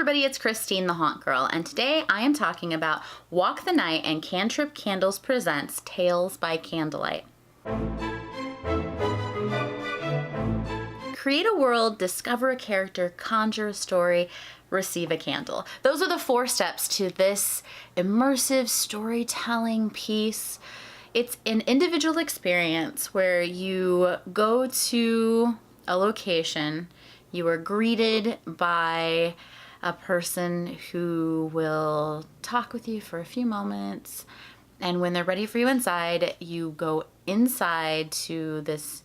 everybody, it's Christine the Haunt Girl, and today I am talking about Walk the Night and Cantrip Candles presents Tales by Candlelight. Create a world, discover a character, conjure a story, receive a candle. Those are the 4 steps to this immersive storytelling piece. It's an individual experience where you go to a location, you are greeted by a person who will talk with you for a few moments, and when they're ready for you inside, you go inside to this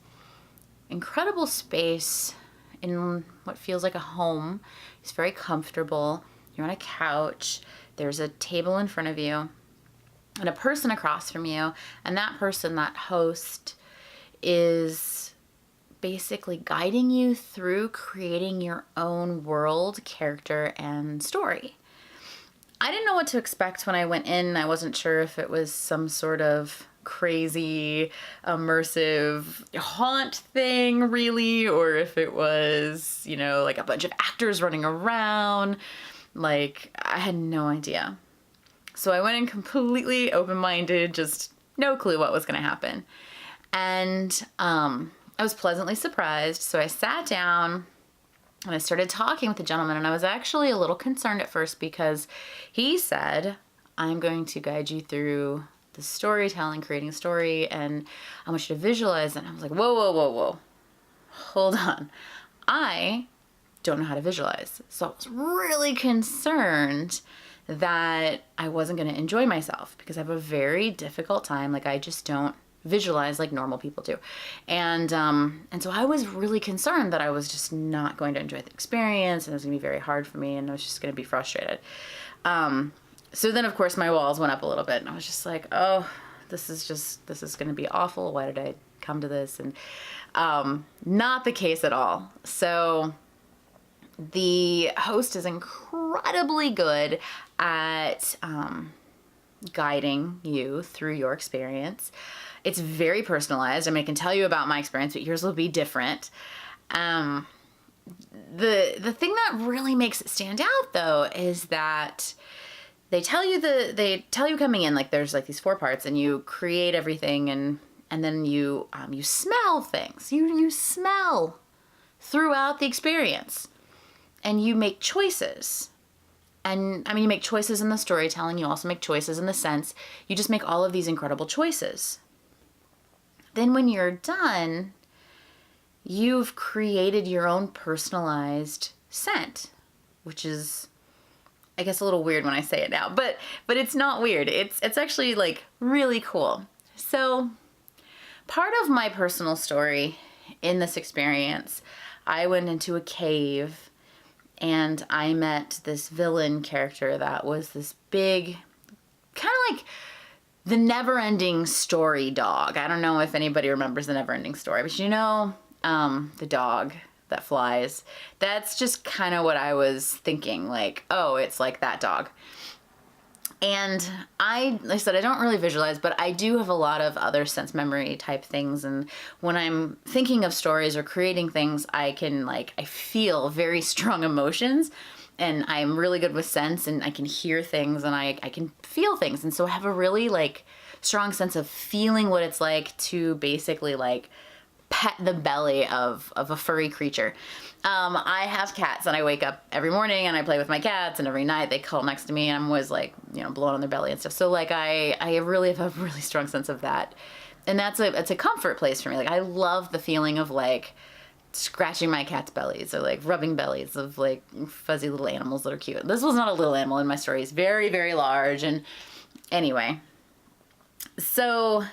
incredible space in what feels like a home. It's very comfortable. You're on a couch, there's a table in front of you, and a person across from you, and that person, that host, is basically guiding you through creating your own world, character, and story. I didn't know what to expect when I went in. I wasn't sure if it was some sort of crazy, immersive haunt thing, really, or if it was, you know, like a bunch of actors running around. Like, I had no idea. So I went in completely open-minded, just no clue what was going to happen. And I was pleasantly surprised. So I sat down and I started talking with the gentleman, and I was actually a little concerned at first because he said, I'm going to guide you through the storytelling, creating a story, and I want you to visualize it. And I was like, whoa, whoa, whoa, whoa. Hold on. I don't know how to visualize. So I was really concerned that I wasn't going to enjoy myself because I have a very difficult time. Like, I just don't visualize like normal people do. And so I was really concerned that I was just not going to enjoy the experience, and it was gonna be very hard for me, and I was just gonna be frustrated. So then of course my walls went up a little bit, and I was just like, oh, this is gonna be awful. Why did I come to this? And not the case at all. So the host is incredibly good at guiding you through your experience. It's very personalized. I mean, I can tell you about my experience, but yours will be different. The thing that really makes it stand out, though, is that they tell you coming in, like, there's like these 4 parts, and you create everything, and then you smell things. You smell throughout the experience, and you make choices. And I mean, you make choices in the storytelling. You also make choices in the sense. You just make all of these incredible choices. Then when you're done, you've created your own personalized scent, which is, I guess, a little weird when I say it now, but it's not weird. It's actually like really cool. So part of my personal story in this experience, I went into a cave and I met this villain character that was this big, kind of like the Never-Ending Story dog. I don't know if anybody remembers the Never-Ending Story, but you know, the dog that flies. That's just kind of what I was thinking, like, oh, it's like that dog. And like I said, I don't really visualize, but I do have a lot of other sense memory type things. And when I'm thinking of stories or creating things, I feel very strong emotions, and I'm really good with sense, and I can hear things, and I can feel things. And so I have a really like strong sense of feeling what it's like to basically like pet the belly of a furry creature. I have cats, and I wake up every morning and I play with my cats, and every night they cuddle next to me, and I'm always like, you know, blowing on their belly and stuff. So like I really have a really strong sense of that. And it's a comfort place for me. Like, I love the feeling of like scratching my cat's bellies, or like rubbing bellies of like fuzzy little animals that are cute. This was not a little animal in my story. It's very, very large. And anyway, so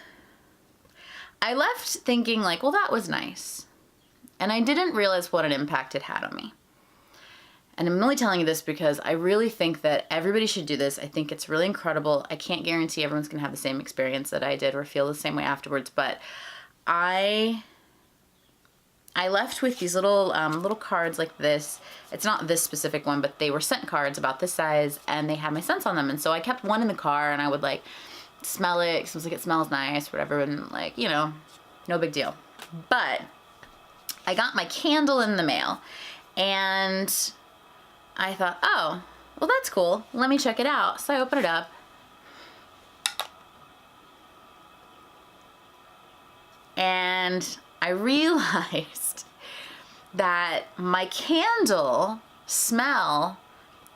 I left thinking like, well, that was nice. And I didn't realize what an impact it had on me. And I'm only telling you this because I really think that everybody should do this. I think it's really incredible. I can't guarantee everyone's gonna have the same experience that I did or feel the same way afterwards, but I left with these little cards like this. It's not this specific one, but they were scent cards about this size, and they had my scents on them. And so I kept one in the car, and I would like smell it, because I was like, it smells nice, whatever, and like, you know, no big deal. But I got my candle in the mail, and I thought, oh, well, that's cool. Let me check it out. So I open it up. And I realized that my candle smell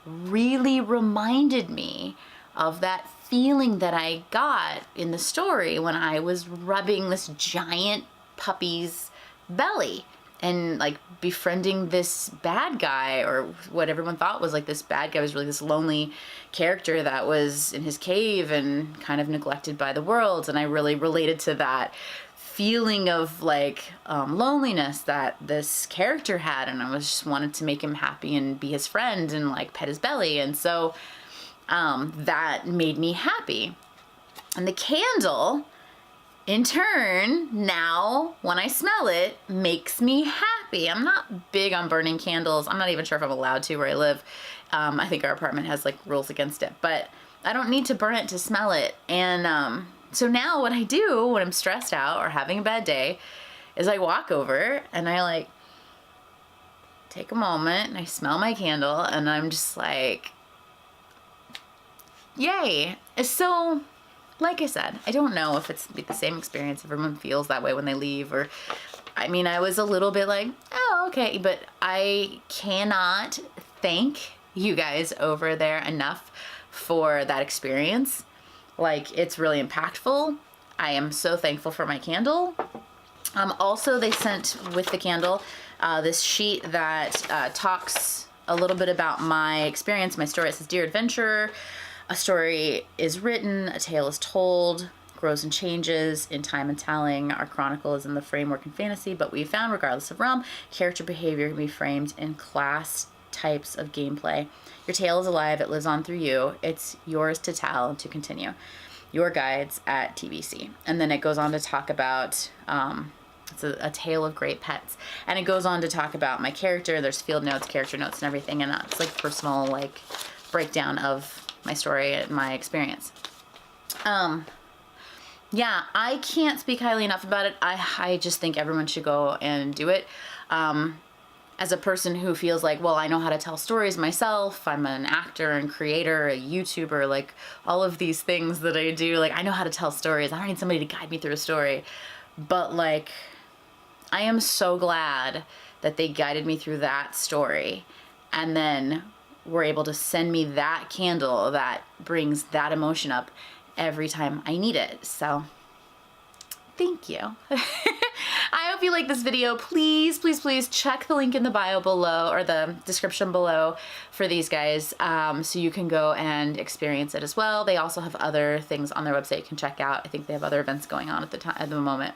really reminded me of that feeling that I got in the story when I was rubbing this giant puppy's belly and like befriending this bad guy, or what everyone thought was like this bad guy was really this lonely character that was in his cave and kind of neglected by the world. And I really related to that feeling of like loneliness that this character had, and I was just wanted to make him happy and be his friend and like pet his belly. And so that made me happy. And the candle, in turn, now when I smell it, makes me happy. I'm not big on burning candles. I'm not even sure if I'm allowed to where I live. I think our apartment has like rules against it, but I don't need to burn it to smell it. And so now what I do when I'm stressed out or having a bad day is I walk over and I like take a moment and I smell my candle and I'm just like, yay. So like I said, I don't know if it's the same experience. Everyone feels that way when they leave, or, I mean, I was a little bit like, oh, okay, but I cannot thank you guys over there enough for that experience. Like, it's really impactful. I am so thankful for my candle. Also, they sent with the candle this sheet that talks a little bit about my experience, my story. It says, Dear Adventurer, a story is written, a tale is told, grows and changes in time and telling. Our chronicle is in the framework and fantasy, but we found, regardless of realm, character behavior can be framed in class types of gameplay. Your tale is alive, it lives on through you. It's yours to tell and to continue. Your guides at TBC. And then it goes on to talk about, it's a tale of great pets. And it goes on to talk about my character. There's field notes, character notes, and everything. And it's like personal, like, breakdown of my story and my experience. Yeah, I can't speak highly enough about it. I just think everyone should go and do it. As a person who feels like, well, I know how to tell stories myself. I'm an actor and creator, a YouTuber, like all of these things that I do. Like, I know how to tell stories. I don't need somebody to guide me through a story. But like, I am so glad that they guided me through that story. And then were able to send me that candle that brings that emotion up every time I need it. So thank you. I hope you like this video. Please, please, please check the link in the bio below, or the description below, for these guys, so you can go and experience it as well. They also have other things on their website you can check out. I think they have other events going on at the moment.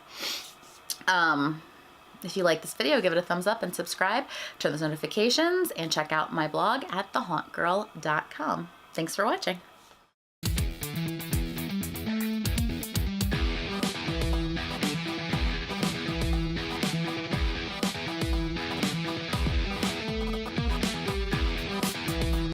If you like this video, give it a thumbs up and subscribe, turn those notifications, and check out my blog at thehauntgirl.com. Thanks for watching.